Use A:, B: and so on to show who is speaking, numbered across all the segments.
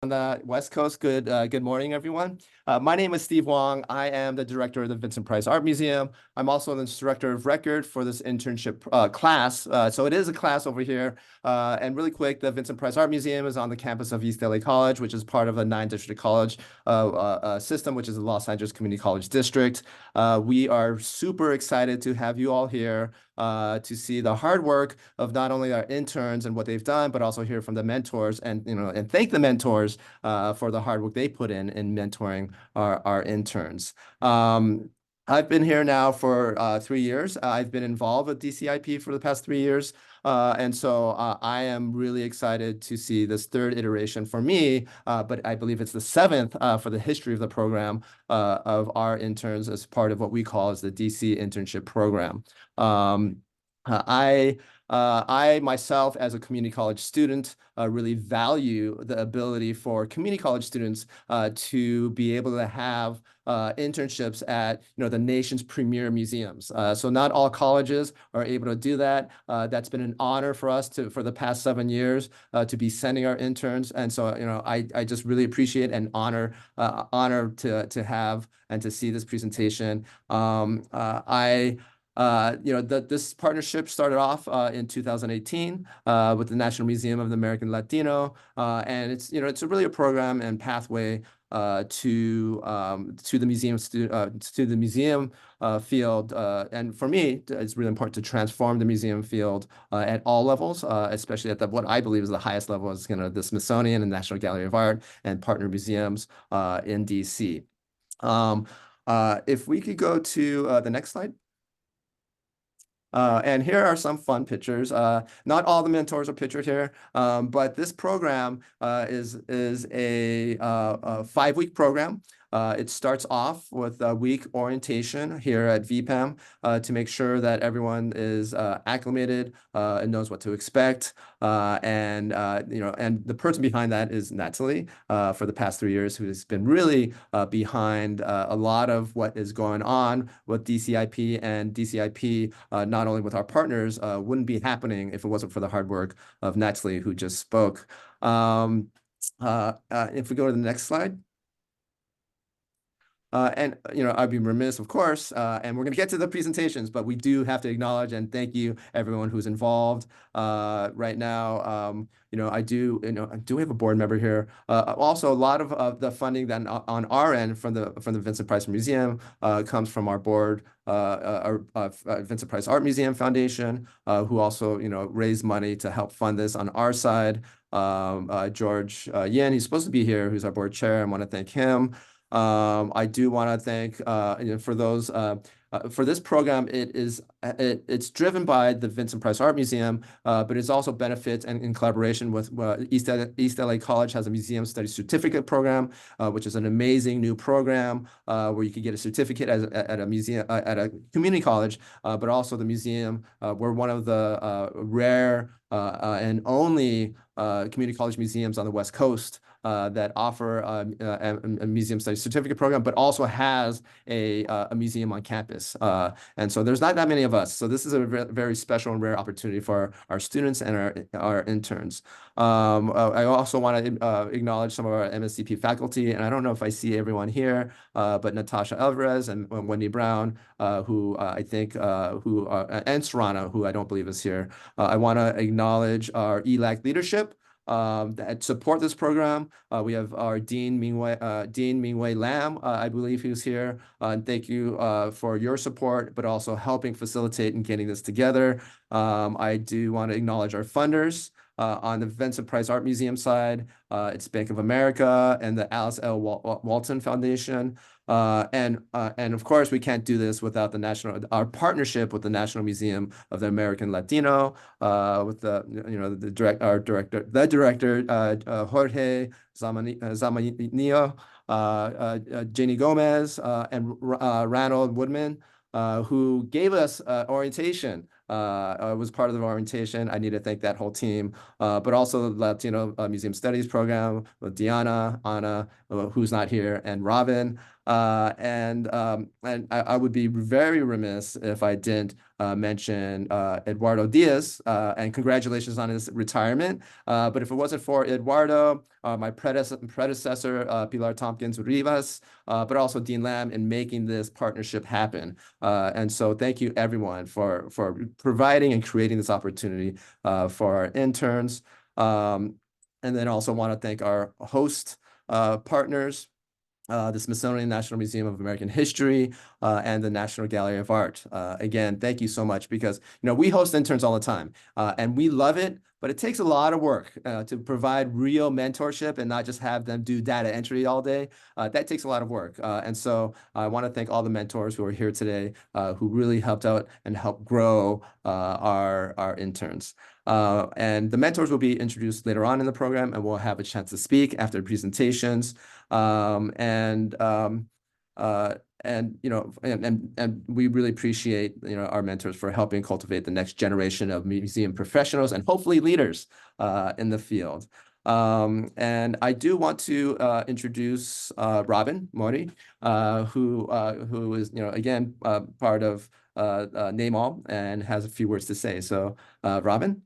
A: On the West Coast. Good morning, everyone. My name is Steve Wong. I am the director of the Vincent Price Art Museum. I'm also the director of record for this internship class. So it is a class over here. And really quick, the Vincent Price Art Museum is on the campus of East LA College, which is part of a 9-district college system, which is the Los Angeles Community College District. We are super excited to have you all here to see the hard work of not only our interns and what they've done, but also hear from the mentors and thank the mentors for the hard work they put in mentoring our interns. I've been here now for 3 years. I've been involved with DCIP for the past 3 years. And so I am really excited to see this third iteration for me, but I believe it's the seventh for the history of the program of our interns as part of what we call as the DC Internship Program. I myself, as a community college student, really value the ability for community college students to be able to have internships at the nation's premier museums. So not all colleges are able to do that. That's been an honor for us for the past 7 years to be sending our interns, and so I just really appreciate and honor to have and to see this presentation. This partnership started off in 2018 with the National Museum of the American Latino, and it's really a program and pathway to the museum field. And for me, it's really important to transform the museum field at all levels, especially at what I believe is the highest level, is the Smithsonian and National Gallery of Art and partner museums in DC. If we could go to the next slide. And here are some fun pictures. Not all the mentors are pictured here, but this program is a 5-week program. It starts off with a week orientation here at VPAM to make sure that everyone is acclimated and knows what to expect. And the person behind that is Natalie for the past 3 years, who has been really behind a lot of what is going on with DCIP, and DCIP, not only with our partners, wouldn't be happening if it wasn't for the hard work of Natalie, who just spoke. If we go to the next slide. I'd be remiss, of course, and we're going to get to the presentations, but we do have to acknowledge and thank you everyone who's involved right now. I do have a board member here. Also, a lot of the funding that on our end from the Vincent Price Museum comes from our board, our Vincent Price Art Museum Foundation, who also raised money to help fund this on our side. George Yin, he's supposed to be here, who's our board chair. I want to thank him. I do want to thank for those for this program. It's driven by the Vincent Price Art Museum, but it's also benefits and in collaboration with East LA College has a museum studies certificate program, which is an amazing new program where you can get a certificate at a museum at a community college, but also the museum. We're one of the rare and only community college museums on the West Coast that offer a museum studies certificate program, but also has a museum on campus. And so there's not that many of us. So this is a very special and rare opportunity for our students and our interns. I also want to acknowledge some of our MSCP faculty, and I don't know if I see everyone here, but Natasha Alvarez and Wendy Brown, who I think, and Serrano, who I don't believe is here. I want to acknowledge our ELAC leadership that support this program. We have our Dean Mingwei Lam, I believe, who's here. And thank you for your support, but also helping facilitate and getting this together. I do want to acknowledge our funders. On the Vincent Price Art Museum side, it's Bank of America and the Alice L. Walton Foundation. And of course, we can't do this without our partnership with the National Museum of the American Latino, with the director Jorge Zamanillo, Jenny Gomez, and Ranald Woodman, who gave us orientation. Was part of the orientation. I need to thank that whole team, but also the Latino Museum Studies program with Diana, Anna, who's not here, and Robin. And I would be very remiss if I didn't mention Eduardo Diaz, and congratulations on his retirement. But if it wasn't for Eduardo, my predecessor, Pilar Tompkins Rivas, but also Dean Lam in making this partnership happen. And so thank you everyone for providing and creating this opportunity for our interns. And then also want to thank our host partners, the Smithsonian National Museum of American History, and the National Gallery of Art. Again, thank you so much, because we host interns all the time, and we love it, but it takes a lot of work to provide real mentorship and not just have them do data entry all day. That takes a lot of work. And so I want to thank all the mentors who are here today, who really helped out and helped grow our interns. And the mentors will be introduced later on in the program, and we'll have a chance to speak after presentations. And we really appreciate our mentors for helping cultivate the next generation of museum professionals and hopefully leaders in the field. And I do want to introduce Robin Mori, who is again part of NAMAL and has a few words to say. So Robin.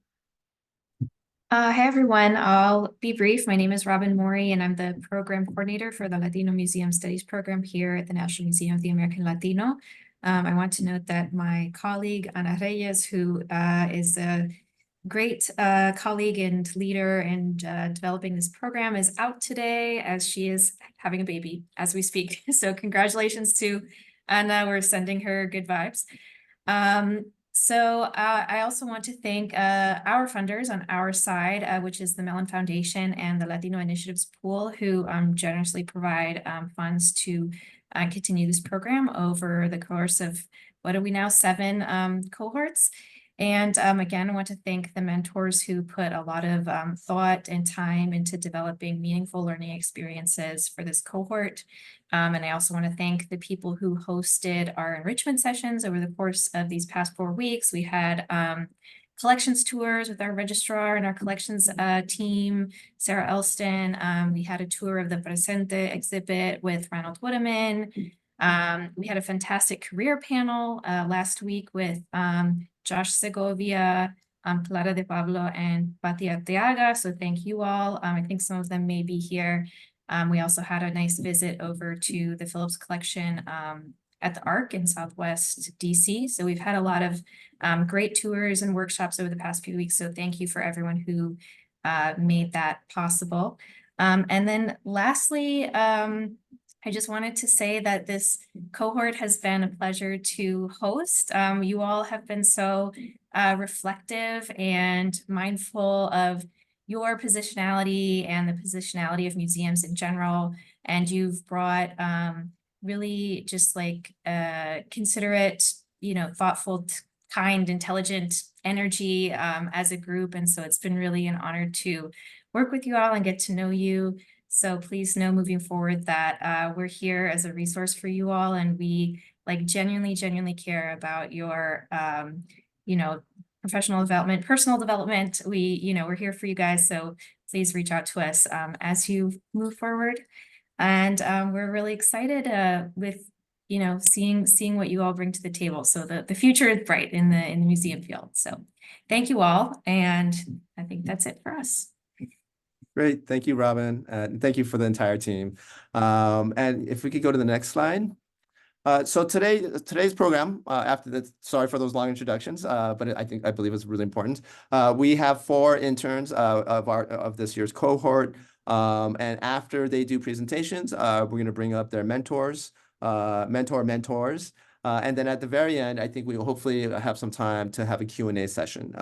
B: Hi, everyone. I'll be brief. My name is Robin Mori, and I'm the program coordinator for the Latino Museum Studies program here at the National Museum of the American Latino. I want to note that my colleague, Ana Reyes, who is a great colleague and leader in developing this program, is out today as she is having a baby as we speak. So congratulations to Ana. We're sending her good vibes. So I also want to thank our funders on our side, which is the Mellon Foundation and the Latino Initiatives Pool, who generously provide funds to continue this program over the course of, what are we now, 7 cohorts. And again, I want to thank the mentors who put a lot of thought and time into developing meaningful learning experiences for this cohort. And I also want to thank the people who hosted our enrichment sessions over the course of these past 4 weeks. We had collections tours with our registrar and our collections team, Sarah Elston. We had a tour of the Presente exhibit with Ronald Woodeman. We had a fantastic career panel last week with Josh Segovia, Clara de Pablo, and Pati Arteaga. So thank you all. I think some of them may be here. We also had a nice visit over to the Phillips Collection at the ARC in Southwest DC. So we've had a lot of great tours and workshops over the past few weeks. So thank you for everyone who made that possible. And then lastly, I just wanted to say that this cohort has been a pleasure to host. You all have been so reflective and mindful of your positionality and the positionality of museums in general. And you've brought really just like considerate, thoughtful, kind, intelligent energy as a group. And so it's been really an honor to work with you all and get to know you. So please know moving forward that we're here as a resource for you all, and we genuinely care about your, professional development, personal development. We're here for you guys. So please reach out to us as you move forward. And we're really excited with, seeing what you all bring to the table. So the future is bright in the museum field. So thank you all. And I think that's it for us.
A: Great. Thank you, Robin. And thank you for the entire team. And if we could go to the next slide. So today's program, after that, sorry for those long introductions, but I believe it's really important. We have 4 interns of this year's cohort. And after they do presentations, we're going to bring up their mentors. And then at the very end, I think we will hopefully have some time to have a Q&A session.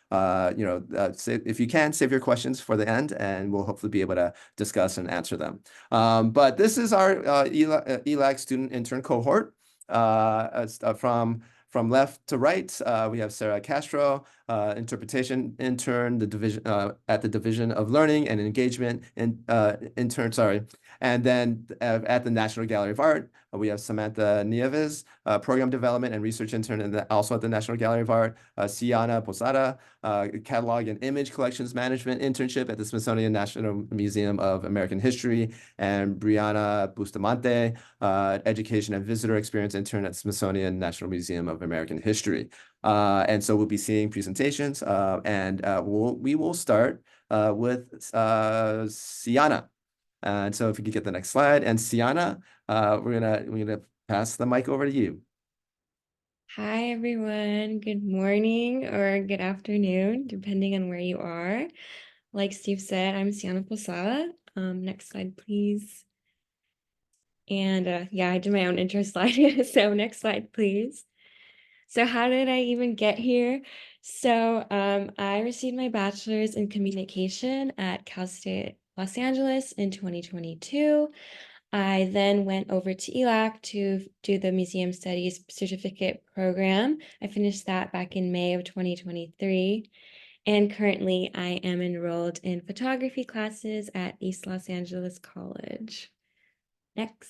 A: If you can, save your questions for the end, and we'll hopefully be able to discuss and answer them. But this is our ELAC student intern cohort from From left to right, we have Sarah Castro, interpretation intern, the division at the Division of Learning and Engagement intern, sorry. And then at the National Gallery of Art, we have Samantha Nieves, program development and research intern, and also at the National Gallery of Art. Siana Posada, catalog and image collections management internship at the Smithsonian National Museum of American History, and Brianna Bustamante, education and visitor experience intern at Smithsonian National Museum of American History. And so we'll be seeing presentations, and we will start with Siana. And so if you could get the next slide, and Siana, we're gonna pass the mic over to you.
C: Hi, everyone. Good morning or good afternoon, depending on where you are. Like Steve said, I'm Siana Posada. Next slide, please. And yeah, I did my own intro slide. So next slide, please. So how did I even get here? So I received my bachelor's in communication at Cal State Los Angeles in 2022. I then went over to ELAC to do the Museum Studies Certificate Program. I finished that back in May of 2023. And currently I am enrolled in photography classes at East Los Angeles College. Next.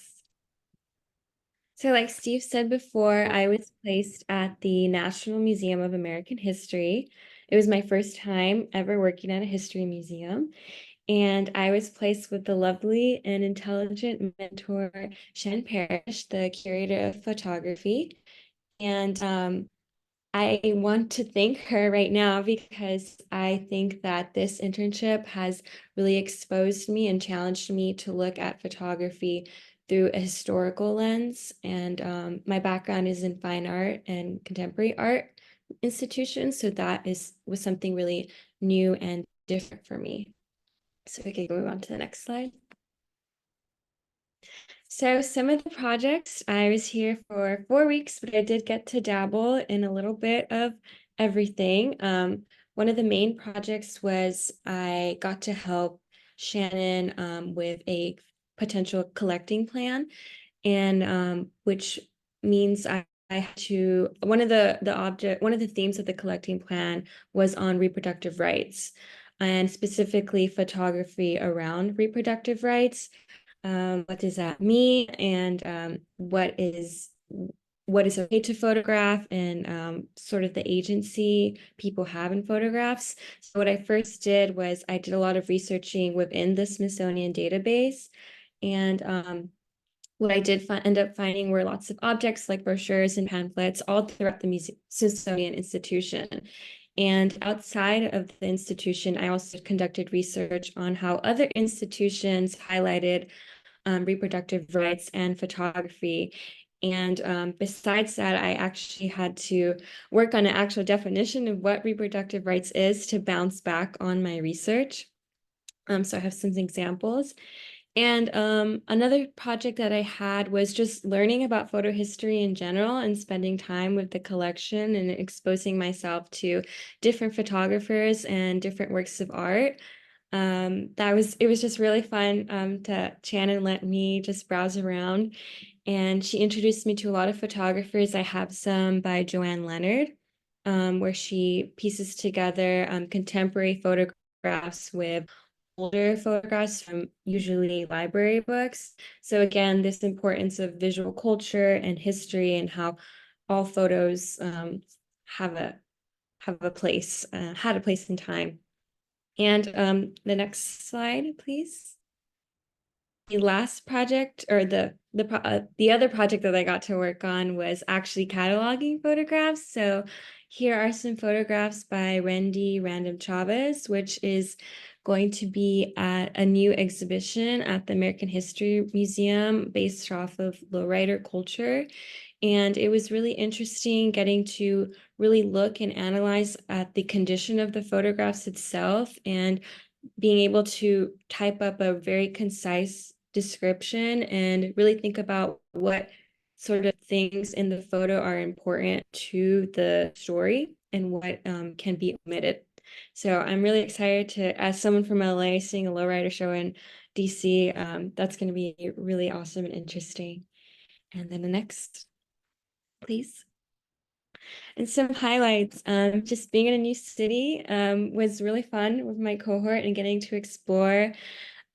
C: So like Steve said before, I was placed at the National Museum of American History. It was my first time ever working at a history museum. And I was placed with the lovely and intelligent mentor, Shan Parrish, the curator of photography. And I want to thank her right now because I think that this internship has really exposed me and challenged me to look at photography through a historical lens. And my background is in fine art and contemporary art institutions. So that was something really new and different for me. So we can move on to the next slide. So some of the projects, I was here for 4 weeks, but I did get to dabble in a little bit of everything. One of the main projects was I got to help Shannon with a potential collecting plan, and which means I had to, one of the themes of the collecting plan was on reproductive rights, and specifically photography around reproductive rights. What does that mean? And what is okay to photograph, and sort of the agency people have in photographs. So what I first did was I did a lot of researching within the Smithsonian database. And what I did end up finding were lots of objects like brochures and pamphlets all throughout the Smithsonian institution. And outside of the institution, I also conducted research on how other institutions highlighted reproductive rights and photography. And besides that, I actually had to work on an actual definition of what reproductive rights is to bounce back on my research. So I have some examples. And another project that I had was just learning about photo history in general and spending time with the collection and exposing myself to different photographers and different works of art. It was just really fun to Shannon let me just browse around, and she introduced me to a lot of photographers. I have some by Joanne Leonard, where she pieces together contemporary photographs with older photographs from usually library books. So again, this importance of visual culture and history and how all photos have a place, had a place in time. And the next slide, please. The last project, or the other project that I got to work on was actually cataloging photographs. So here are some photographs by Randy Random Chavez, which is going to be at a new exhibition at the American History Museum based off of lowrider culture. And it was really interesting getting to really look and analyze at the condition of the photographs itself, and being able to type up a very concise description and really think about what sort of things in the photo are important to the story and what can be omitted. So I'm really excited to, as someone from LA, seeing a lowrider show in DC, that's going to be really awesome and interesting. And then the next, please. And some highlights, just being in a new city was really fun with my cohort and getting to explore.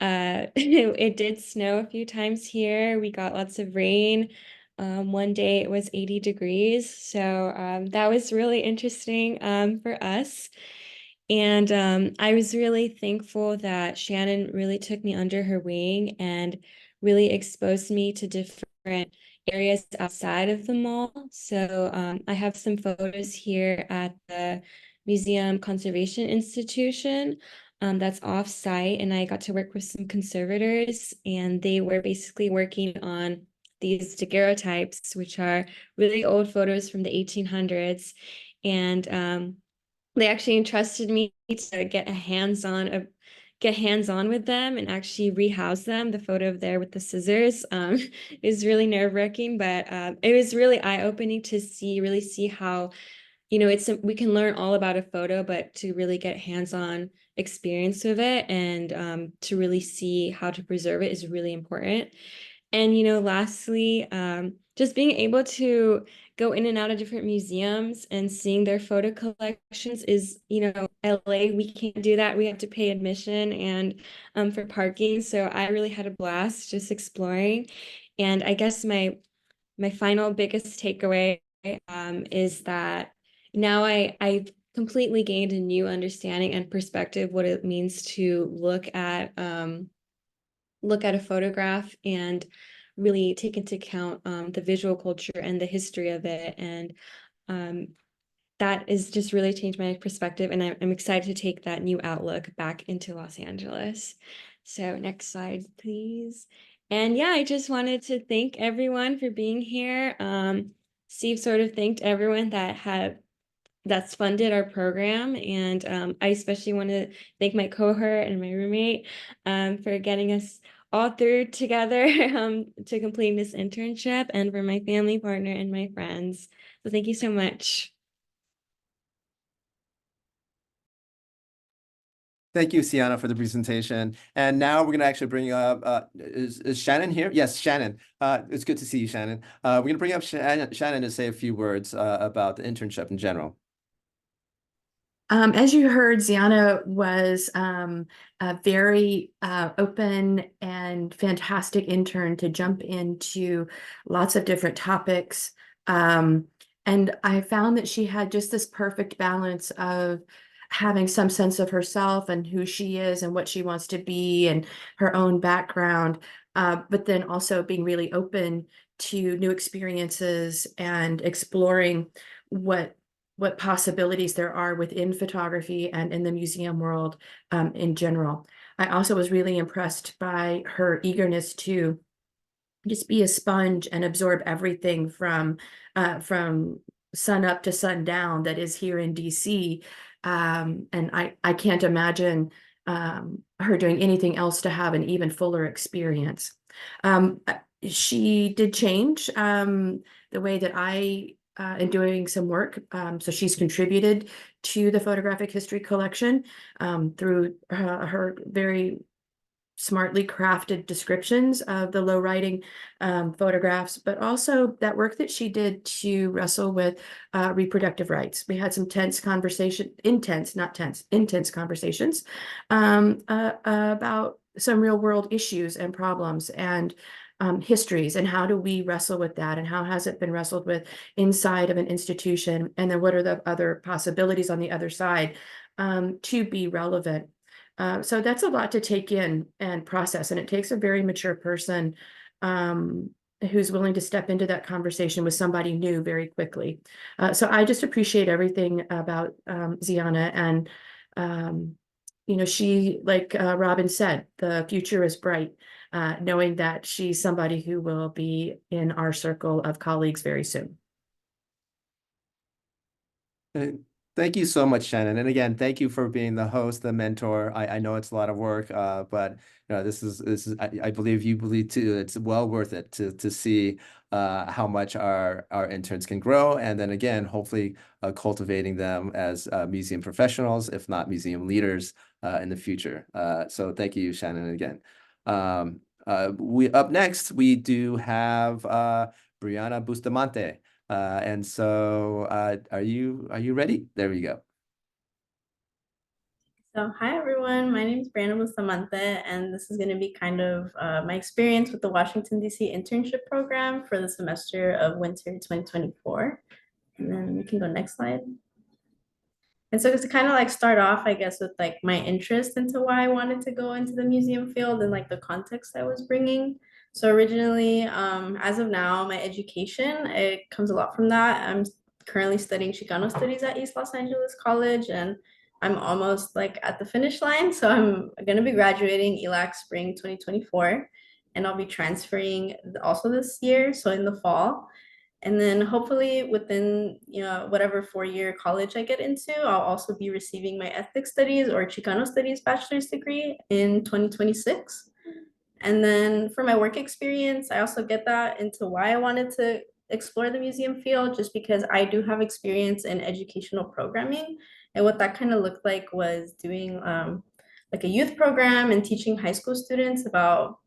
C: It did snow a few times here. We got lots of rain. One day it was 80 degrees. So that was really interesting for us. And I was really thankful that Shannon really took me under her wing and really exposed me to different areas outside of the mall. So I have some photos here at the Museum Conservation Institution that's off-site, and I got to work with some conservators, and they were basically working on these daguerreotypes, which are really old photos from the 1800s. And they actually entrusted me to get hands-on with them and actually rehouse them. The photo of there with the scissors is really nerve-wracking, but it was really eye-opening to really see how, we can learn all about a photo, but to really get hands-on experience with it and to really see how to preserve it is really important. And, lastly, just being able to go in and out of different museums and seeing their photo collections is, LA, we can't do that. We have to pay admission and for parking. So I really had a blast just exploring. And I guess my final biggest takeaway is that now I've completely gained a new understanding and perspective what it means to look at a photograph and really take into account the visual culture and the history of it. And that is just really changed my perspective. And I'm excited to take that new outlook back into Los Angeles. So next slide, please. And yeah, I just wanted to thank everyone for being here. Steve sort of thanked everyone that's funded our program. And I especially want to thank my cohort and my roommate for getting us all through together to complete this internship, and for my family, partner, and my friends. So thank you so much.
A: Thank you, Sienna, for the presentation. And now we're going to actually bring up, is Shannon here? Yes, Shannon. It's good to see you, Shannon. We're going to bring up Shannon to say a few words about the internship in general.
D: As you heard, Ziana was a very open and fantastic intern to jump into lots of different topics. And I found that she had just this perfect balance of having some sense of herself and who she is and what she wants to be and her own background, but then also being really open to new experiences and exploring what possibilities there are within photography and in the museum world in general. I also was really impressed by her eagerness to just be a sponge and absorb everything from sun up to sundown that is here in DC. And I can't imagine her doing anything else to have an even fuller experience. She did change the way that I and doing some work. So she's contributed to the photographic history collection through her very smartly crafted descriptions of the low writing photographs, but also that work that she did to wrestle with reproductive rights. We had some intense conversations about some real world issues and problems and histories, and how do we wrestle with that, and how has it been wrestled with inside of an institution, and then what are the other possibilities on the other side to be relevant. So that's a lot to take in and process, and it takes a very mature person who's willing to step into that conversation with somebody new very quickly. So I just appreciate everything about Ziana, and she, like Robin said, the future is bright, knowing that she's somebody who will be in our circle of colleagues very soon.
A: Thank you so much, Shannon. And again, thank you for being the host, the mentor. I know it's a lot of work, but this is I believe you believe too. It's well worth it to see how much our interns can grow, and then again, hopefully cultivating them as museum professionals, if not museum leaders, in the future. So thank you, Shannon, again. Up next we do have Brianna Bustamante. And so are you ready? There we go.
E: So hi everyone, my name is Brandon Bustamante, and this is going to be kind of my experience with the Washington D.C. Internship Program for the semester of winter 2024. And then we can go next slide. And so to kind of like start off, I guess, with like my interest into why I wanted to go into the museum field and like the context I was bringing. So originally, as of now, my education, it comes a lot from that. I'm currently studying Chicano studies at East Los Angeles College, and I'm almost like at the finish line. So I'm going to be graduating ELAC spring 2024, and I'll be transferring also this year, so in the fall. And then hopefully within, whatever 4-year college I get into, I'll also be receiving my ethnic studies or Chicano studies bachelor's degree in 2026. And then for my work experience, I also get that into why I wanted to explore the museum field, just because I do have experience in educational programming. And what that kind of looked like was doing like a youth program and teaching high school students about,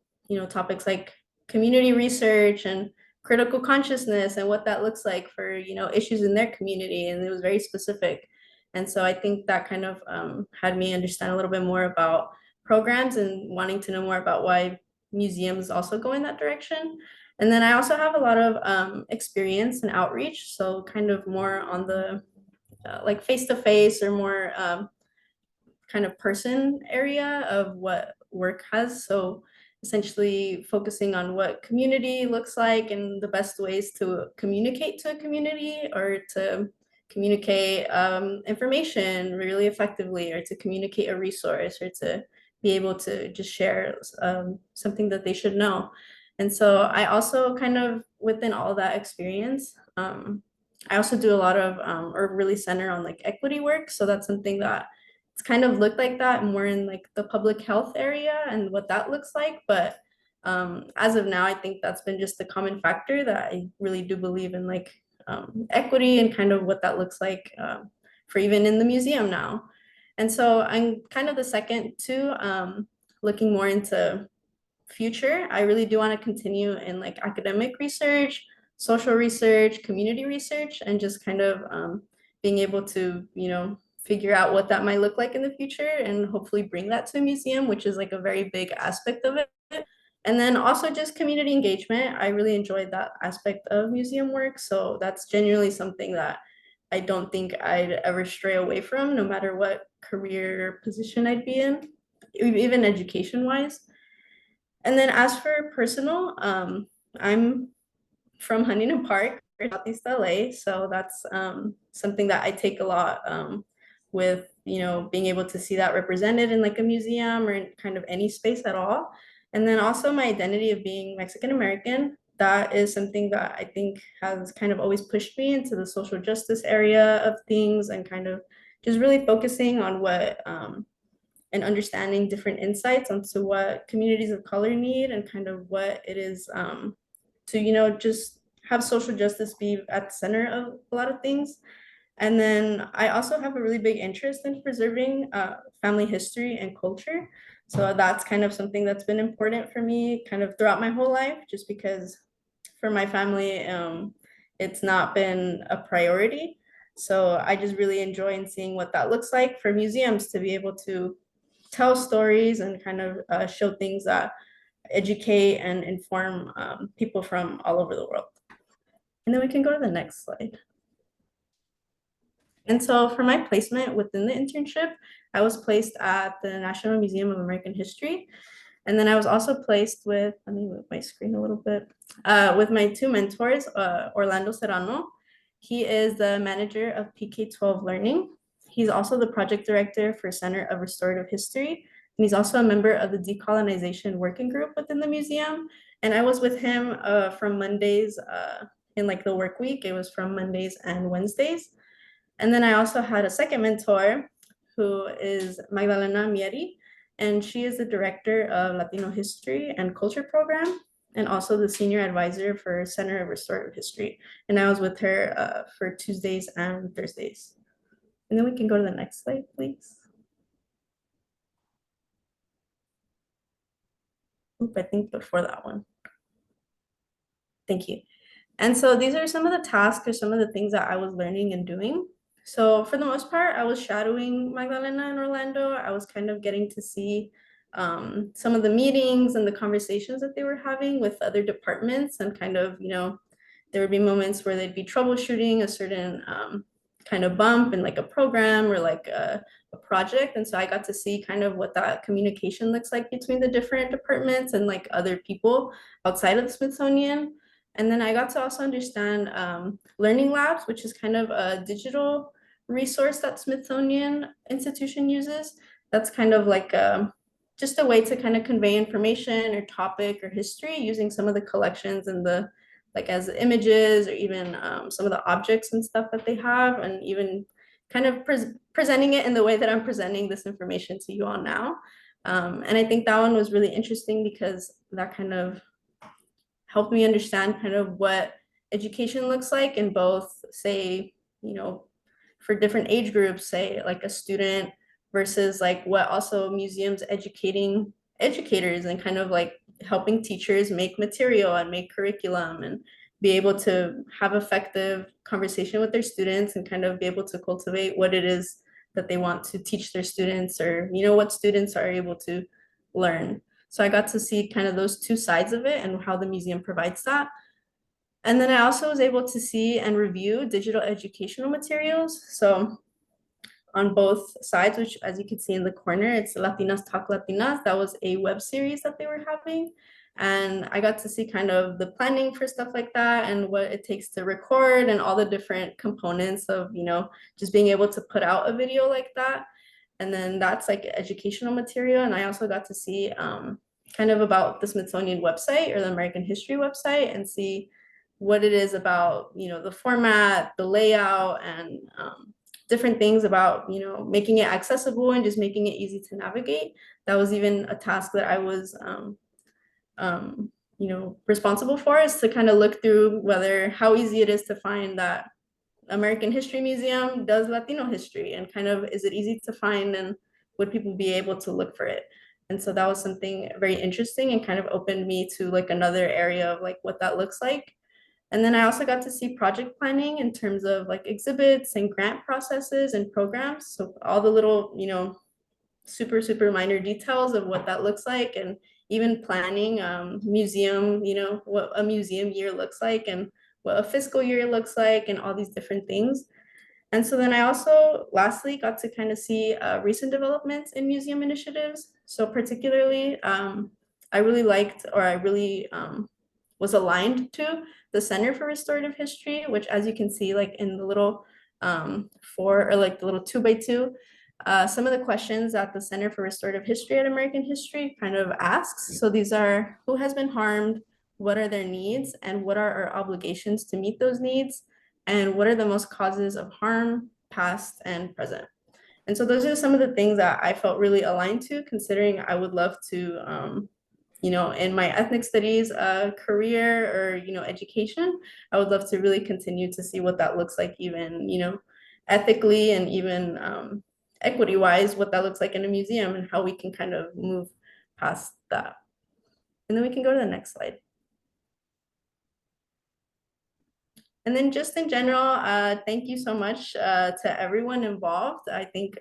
E: topics like community research and critical consciousness and what that looks like for, issues in their community. And it was very specific. And so I think that kind of had me understand a little bit more about programs and wanting to know more about why museums also go in that direction. And then I also have a lot of experience in outreach. So kind of more on the like face-to-face or more kind of person area of what work has. So essentially focusing on what community looks like and the best ways to communicate to a community, or to communicate information really effectively, or to communicate a resource, or to be able to just share something that they should know. And so I also kind of, within all that experience, I also do a lot of or really center on like equity work. So that's something that it's kind of looked like that more in like the public health area and what that looks like. But as of now, I think that's been just the common factor that I really do believe in, like equity and kind of what that looks like for even in the museum now. And so I'm kind of the second to looking more into future. I really do want to continue in like academic research, social research, community research, and just kind of being able to, figure out what that might look like in the future and hopefully bring that to a museum, which is like a very big aspect of it. And then also just community engagement. I really enjoyed that aspect of museum work. So that's genuinely something that I don't think I'd ever stray away from, no matter what career position I'd be in, even education wise. And then as for personal, I'm from Huntington Park, Southeast LA. So that's something that I take a lot with, being able to see that represented in like a museum or in kind of any space at all. And then also my identity of being Mexican American, that is something that I think has kind of always pushed me into the social justice area of things, and kind of just really focusing on what and understanding different insights onto what communities of color need, and kind of what it is to, just have social justice be at the center of a lot of things. And then I also have a really big interest in preserving family history and culture. So that's kind of something that's been important for me kind of throughout my whole life, just because for my family, it's not been a priority. So I just really enjoy in seeing what that looks like for museums to be able to tell stories and kind of show things that educate and inform people from all over the world. And then we can go to the next slide. And so for my placement within the internship, I was placed at the National Museum of American History. And then I was also placed with, let me move my screen a little bit, with my two mentors, Orlando Serrano. He is the manager of PK-12 Learning. He's also the project director for Center of Restorative History. And he's also a member of the Decolonization Working Group within the museum. And I was with him from Mondays in like the work week. It was from Mondays and Wednesdays. And then I also had a second mentor who is Magdalena Mieri, and she is the director of Latino History and Culture Program, and also the senior advisor for Center of Restorative History. And I was with her for Tuesdays and Thursdays. And then we can go to the next slide, please. Oop, I think before that one. Thank you. And so these are some of the tasks or some of the things that I was learning and doing. So for the most part, I was shadowing Magdalena in Orlando. I was kind of getting to see some of the meetings and the conversations that they were having with other departments, and kind of, there would be moments where they'd be troubleshooting a certain kind of bump in like a program or like a project. And so I got to see kind of what that communication looks like between the different departments and like other people outside of the Smithsonian. And then I got to also understand Learning Labs, which is kind of a digital resource that Smithsonian Institution uses. That's kind of like just a way to kind of convey information or topic or history using some of the collections and the like as images, or even some of the objects and stuff that they have, and even kind of presenting it in the way that I'm presenting this information to you all now. And I think that one was really interesting because that kind of helped me understand kind of what education looks like in both, say, for different age groups, say like a student versus like what also museums educating educators, and kind of like helping teachers make material and make curriculum and be able to have effective conversation with their students, and kind of be able to cultivate what it is that they want to teach their students, or what students are able to learn. So I got to see kind of those two sides of it and how the museum provides that. And then I also was able to see and review digital educational materials. So on both sides, which as you can see in the corner, it's Latinas Talk Latinas. That was a web series that they were having. And I got to see kind of the planning for stuff like that, and what it takes to record, and all the different components of, just being able to put out a video like that. And then that's like educational material. And I also got to see kind of about the Smithsonian website or the American History website, and see what it is about, the format, the layout, and different things about, making it accessible and just making it easy to navigate. That was even a task that I was, responsible for, is to kind of look through how easy it is to find that American History Museum does Latino history, and kind of, is it easy to find, and would people be able to look for it? And so that was something very interesting, and kind of opened me to like another area of like what that looks like. And then I also got to see project planning in terms of like exhibits and grant processes and programs. So all the little, super, super minor details of what that looks like, and even planning museum, what a museum year looks like, and what a fiscal year looks like, and all these different things. And so then I also lastly got to kind of see recent developments in museum initiatives. So particularly, I really liked, or I really was aligned to the Center for Restorative History, which, as you can see, like in the little four, or like the little 2x2, some of the questions that the Center for Restorative History at American History kind of asks. So these are: who has been harmed, what are their needs, and what are our obligations to meet those needs, and what are the most causes of harm, past and present. And so those are some of the things that I felt really aligned to, considering I would love to in my ethnic studies career, or education, I would love to really continue to see what that looks like, even ethically, and even equity wise, what that looks like in a museum, and how we can kind of move past that. And then we can go to the next slide. And then just in general, thank you so much to everyone involved. I think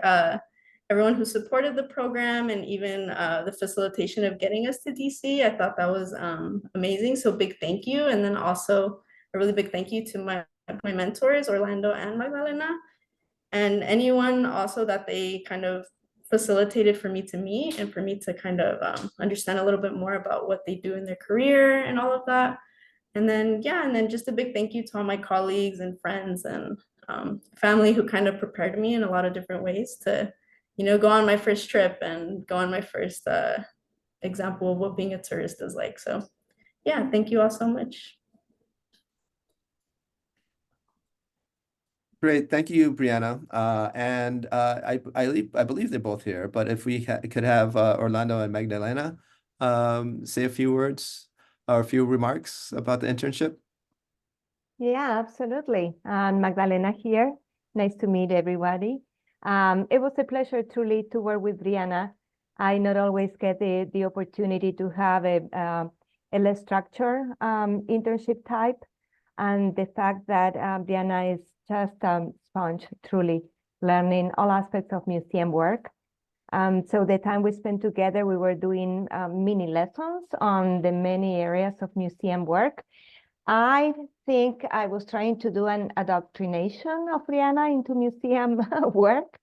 E: everyone who supported the program, and even the facilitation of getting us to DC. I thought that was amazing. So big thank you. And then also a really big thank you to my mentors, Orlando and Magdalena, and anyone also that they kind of facilitated for me to meet, and for me to kind of understand a little bit more about what they do in their career and all of that. And then, and then just a big thank you to all my colleagues and friends and family who kind of prepared me in a lot of different ways to, go on my first trip, and go on my first example of what being a tourist is like. So thank you all so much.
A: Great, thank you, Brianna. And I believe they're both here, but if we could have Orlando and Magdalena say a few words or a few remarks about the internship.
F: Yeah, absolutely. And Magdalena here. Nice to meet everybody. It was a pleasure truly to work with Brianna. I not always get the opportunity to have a less structured internship type. and the fact that Brianna is just a sponge, truly learning all aspects of museum work. So the time we spent together, we were doing mini lessons on the many areas of museum work. I think I was trying to do an adoctrination of Brianna into museum work,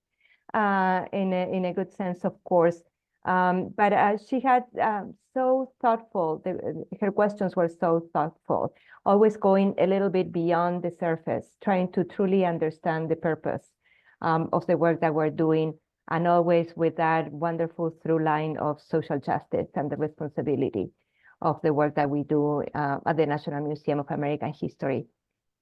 F: in a good sense, of course. But she had so thoughtful, her questions were so thoughtful, always going a little bit beyond the surface, trying to truly understand the purpose of the work that we're doing, and always with that wonderful through line of social justice and the responsibility of the work that we do at the National Museum of American History.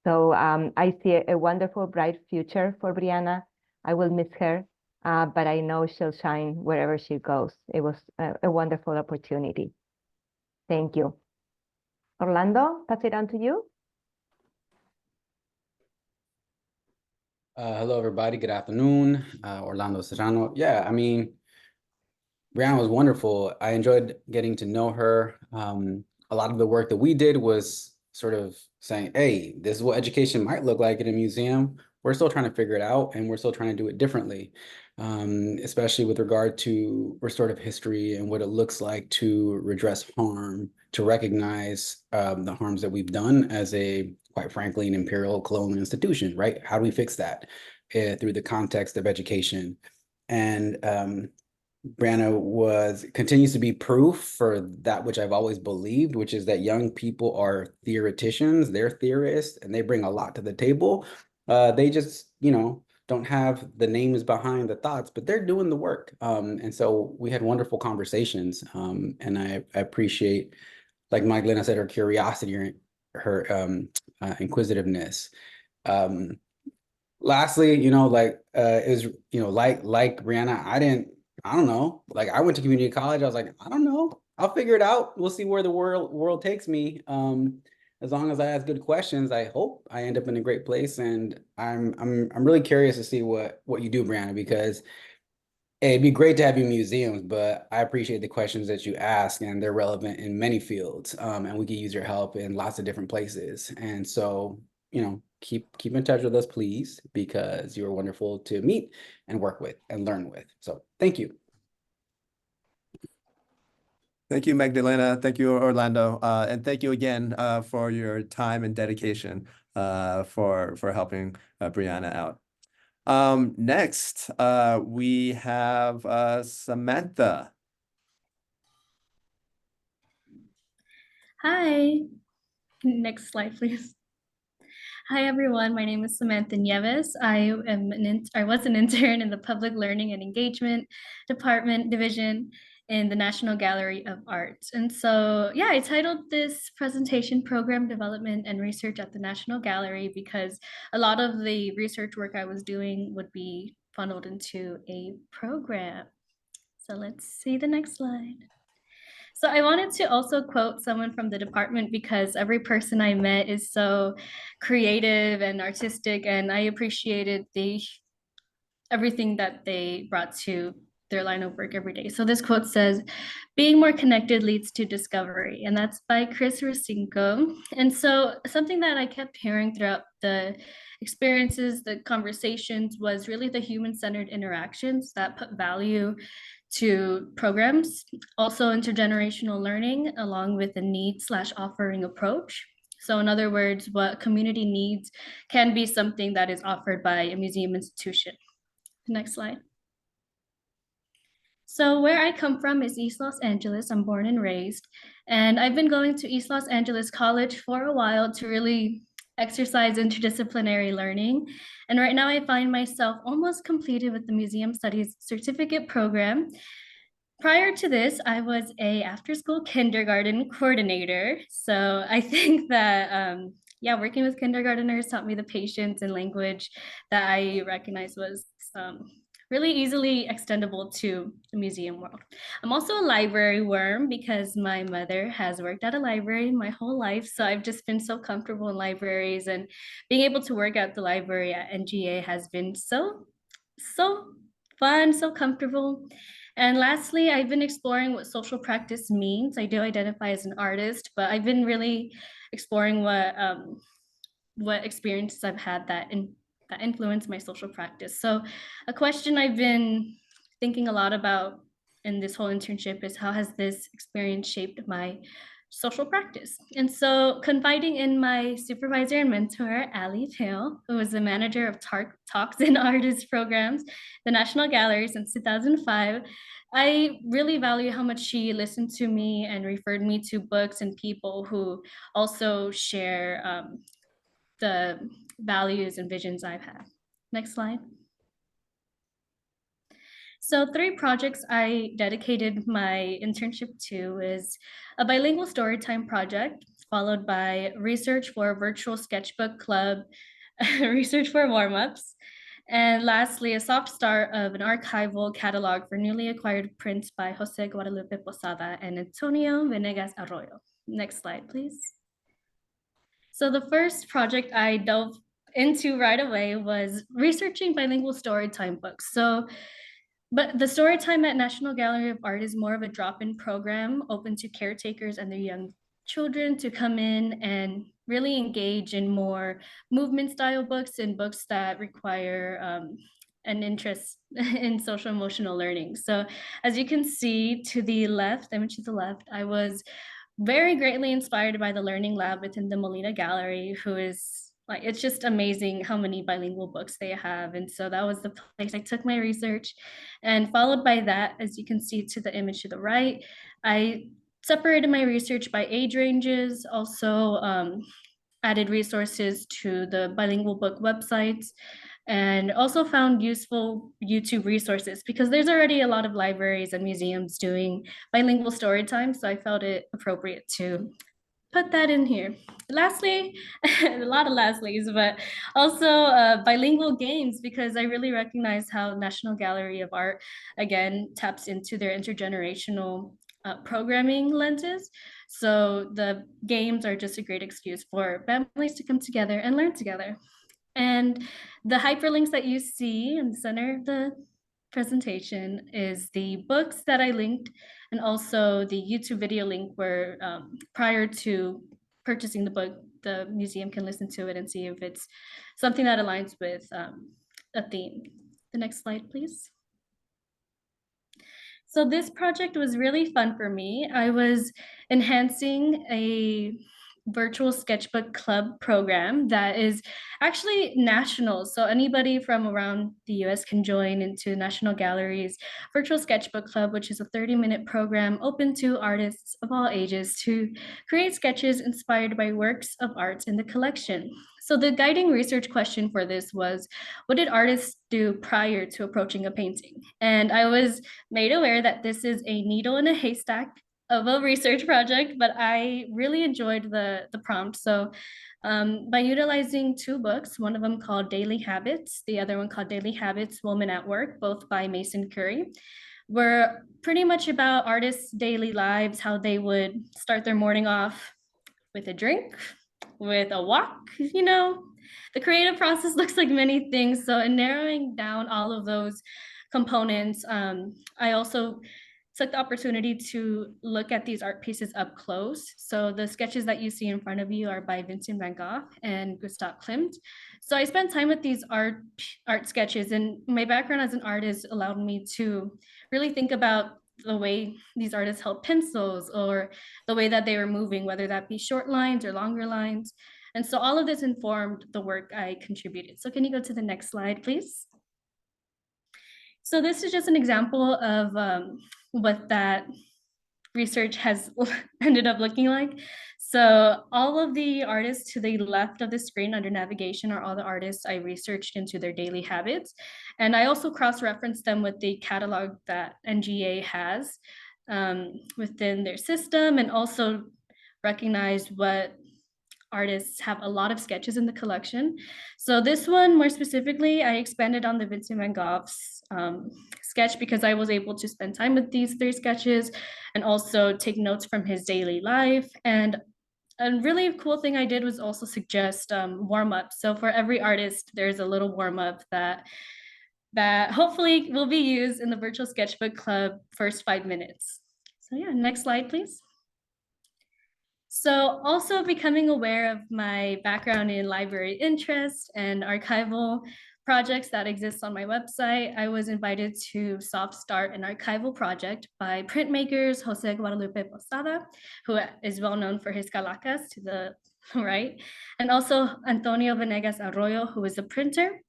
F: So I see a wonderful, bright future for Brianna. I will miss her, but I know she'll shine wherever she goes. It was a wonderful opportunity. Thank you. Orlando, pass it on to you.
G: Hello, everybody. Good afternoon. Orlando Serrano. Yeah, I mean, Brianna was wonderful. I enjoyed getting to know her. A lot of the work that we did was sort of saying, hey, this is what education might look like in a museum. We're still trying to figure it out, and we're still trying to do it differently, especially with regard to restorative history and what it looks like to redress harm, to recognize the harms that we've done as a, quite frankly, an imperial colonial institution, right? How do we fix that through the context of education? And Brianna continues to be proof for that which I've always believed, which is that young people are theoreticians, they're theorists, and they bring a lot to the table. They just, don't have the names behind the thoughts, but they're doing the work. And so we had wonderful conversations, and I appreciate, like Magdalena said, her curiosity, her inquisitiveness. Lastly, it was, like Brianna, I don't know. Like, I went to community college. I was like, I don't know. I'll figure it out. We'll see where the world takes me. As long as I ask good questions, I hope I end up in a great place. And I'm really curious to see what you do, Brianna, because it'd be great to have you in museums, but I appreciate the questions that you ask, and they're relevant in many fields. And we can use your help in lots of different places. And so, keep in touch with us, please, because you're wonderful to meet and work with and learn with. So thank you.
A: Thank you, Magdalena. Thank you, Orlando. And thank you again for your time and dedication for helping Brianna out. Next, we have Samantha.
H: Hi. Next slide, please. Hi, everyone. My name is Samantha Nieves. I was an intern in the Public Learning and Engagement Division in the National Gallery of Art. And so, yeah, I titled this presentation Program Development and Research at the National Gallery because a lot of the research work I was doing would be funneled into a program. So let's see the next slide. So I wanted to also quote someone from the department because every person I met is so creative and artistic, and I appreciated everything that they brought to their line of work every day. So this quote says, "Being more connected leads to discovery," and that's by Chris Racinko. And so something that I kept hearing throughout the experiences, the conversations, was really the human-centered interactions that put value to programs, also intergenerational learning, along with a need/offering approach. So in other words, what community needs can be something that is offered by a museum institution. Next slide. So where I come from is East Los Angeles. I'm born and raised, and I've been going to East Los Angeles College for a while to really exercise interdisciplinary learning. And right now I find myself almost completed with the Museum Studies Certificate Program. Prior to this, I was a after-school kindergarten coordinator. So I think that, working with kindergarteners taught me the patience and language that I recognized was really easily extendable to the museum world. I'm also a library worm because my mother has worked at a library my whole life. So I've just been so comfortable in libraries, and being able to work at the library at NGA has been so fun, so comfortable. And lastly, I've been exploring what social practice means. I do identify as an artist, but I've been really exploring what experiences I've had that influence my social practice. So a question I've been thinking a lot about in this whole internship is, how has this experience shaped my social practice? And so, confiding in my supervisor and mentor, Ali Tail, who was the manager of Talks and Artists programs, the National Gallery since 2005, I really value how much she listened to me and referred me to books and people who also share the values and visions I've had. Next slide. So 3 projects I dedicated my internship to is a bilingual storytime project, followed by research for a virtual sketchbook club, research for warm-ups, and lastly, a soft start of an archival catalog for newly acquired prints by Jose Guadalupe Posada and Antonio Venegas Arroyo. Next slide, please. So the first project I dove into right away was researching bilingual storytime books. But the Storytime at National Gallery of Art is more of a drop-in program open to caretakers and their young children to come in and really engage in more movement style books and books that require an interest in social emotional learning. So as you can see to the left, image to the left, I was very greatly inspired by the Learning Lab within the Molina Gallery, who is like, it's just amazing how many bilingual books they have. And so that was the place I took my research. And followed by that, as you can see to the image to the right, I separated my research by age ranges, also added resources to the bilingual book websites, and also found useful YouTube resources because there's already a lot of libraries and museums doing bilingual story time. So I felt it appropriate to put that in here. Lastly, a lot of lastlies, but also bilingual games, because I really recognize how National Gallery of Art, again, taps into their intergenerational programming lenses. So the games are just a great excuse for families to come together and learn together. And the hyperlinks that you see in the center of the presentation is the books that I linked, and also the YouTube video link where prior to purchasing the book, the museum can listen to it and see if it's something that aligns with a theme. The next slide, please. So this project was really fun for me. I was enhancing a virtual sketchbook club program that is actually national. So anybody from around the US can join into National Gallery's virtual sketchbook club, which is a 30-minute program open to artists of all ages to create sketches inspired by works of art in the collection. So the guiding research question for this was, what did artists do prior to approaching a painting? And I was made aware that this is a needle in a haystack of a research project, but I really enjoyed the prompt. So by utilizing 2 books, one of them called Daily Habits, the other one called Daily Habits, Woman at Work, both by Mason Curry, were pretty much about artists' daily lives, how they would start their morning off with a drink, with a walk, you know. The creative process looks like many things. So in narrowing down all of those components, I also took the opportunity to look at these art pieces up close. So the sketches that you see in front of you are by Vincent van Gogh and Gustav Klimt. So I spent time with these art sketches, and my background as an artist allowed me to really think about the way these artists held pencils or the way that they were moving, whether that be short lines or longer lines. And so all of this informed the work I contributed. So can you go to the next slide, please? So this is just an example of what that research has ended up looking like. So all of the artists to the left of the screen under navigation are all the artists I researched into their daily habits. And I also cross-referenced them with the catalog that NGA has within their system, and also recognized what artists have a lot of sketches in the collection. So this one more specifically, I expanded on the Vincent van Gogh's sketch because I was able to spend time with these 3 sketches and also take notes from his daily life. And a really cool thing I did was also suggest warm-ups. So for every artist, there's a little warm-up that hopefully will be used in the virtual sketchbook club first 5 minutes. So yeah, next slide, please. So also becoming aware of my background in library interest and archival projects that exist on my website, I was invited to soft start an archival project by printmakers Jose Guadalupe Posada, who is well known for his calacas to the right, and also Antonio Venegas Arroyo, who is a printer.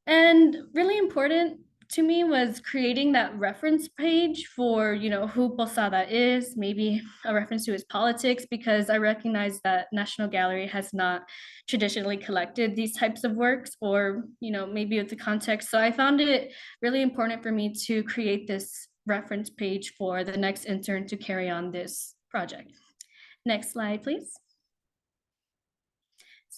H: And really important to me was creating that reference page for, who Posada is, maybe a reference to his politics, because I recognize that National Gallery has not traditionally collected these types of works, or, maybe with the context. So I found it really important for me to create this reference page for the next intern to carry on this project. Next slide, please.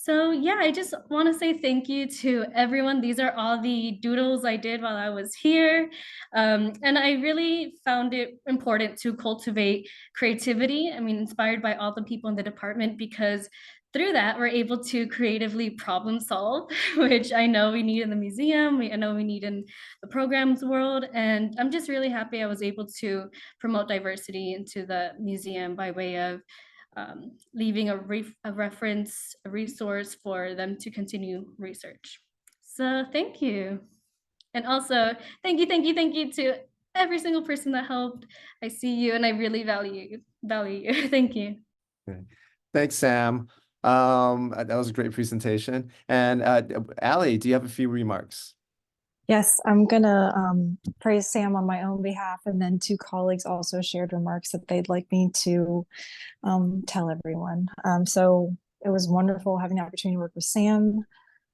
H: So yeah, I just want to say thank you to everyone. These are all the doodles I did while I was here. And I really found it important to cultivate creativity. I mean, inspired by all the people in the department, because through that, we're able to creatively problem solve, which I know we need in the museum. I know we need in the programs world. And I'm just really happy I was able to promote diversity into the museum by way of leaving a reference, a resource for them to continue research. So thank you. And also thank you to every single person that helped. I see you and I really value you. Thank you.
A: Okay. Thanks, Sam. That was a great presentation. And Allie, do you have a few remarks?
I: Yes, I'm gonna praise Sam on my own behalf, and then two colleagues also shared remarks that they'd like me to tell everyone. So it was wonderful having the opportunity to work with Sam.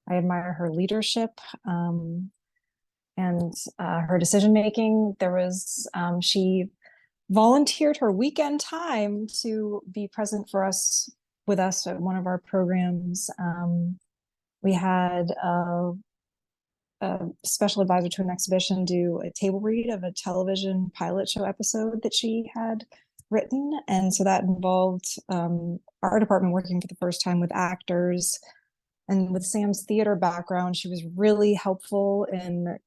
I: I admire her leadership and her decision making. She volunteered her weekend time to be present with us at one of our programs. We had a special advisor to an exhibition do a table read of a television pilot show episode that she had written. And so that involved our department working for the first time with actors. And with Sam's theater background, she was really helpful in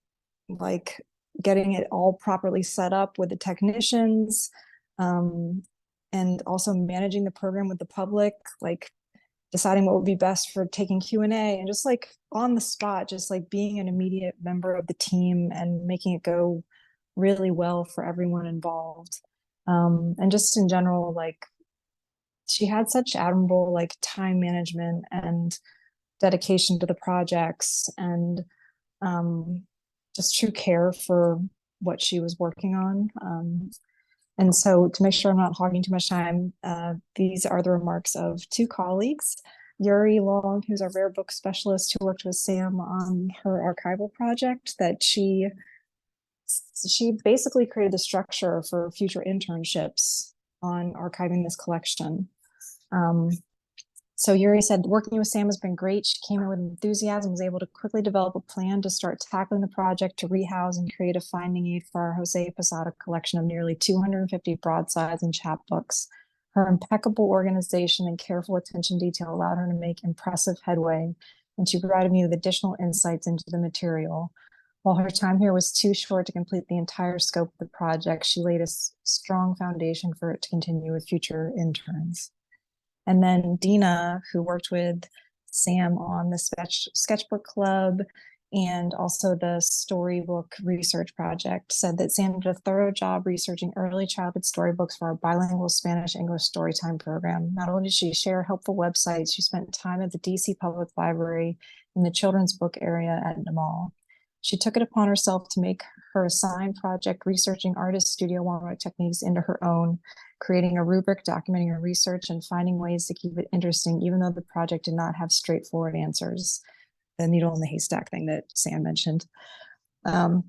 I: getting it all properly set up with the technicians, and also managing the program with the public, deciding what would be best for taking Q&A, and just on the spot, just being an immediate member of the team and making it go really well for everyone involved. And just in general, she had such admirable time management and dedication to the projects, and just true care for what she was working on. And so, to make sure I'm not hogging too much time, these are the remarks of two colleagues. Yuri Long, who's our rare book specialist, who worked with Sam on her archival project, that she basically created the structure for future internships on archiving this collection. So Yuri said, working with Sam has been great. She came in with enthusiasm, was able to quickly develop a plan to start tackling the project to rehouse and create a finding aid for our Jose Posada collection of nearly 250 broadsides and chapbooks. Her impeccable organization and careful attention to detail allowed her to make impressive headway, and she provided me with additional insights into the material. While her time here was too short to complete the entire scope of the project, she laid a strong foundation for it to continue with future interns. And then Dina, who worked with Sam on the sketchbook club and also the storybook research project, said that Sam did a thorough job researching early childhood storybooks for our bilingual Spanish-English storytime program. Not only did she share helpful websites, she spent time at the DC Public Library in the children's book area at the mall. She took it upon herself to make her assigned project researching artist studio walnut techniques into her own, creating a rubric documenting her research and finding ways to keep it interesting, even though the project did not have straightforward answers. The needle in the haystack thing that Sam mentioned. For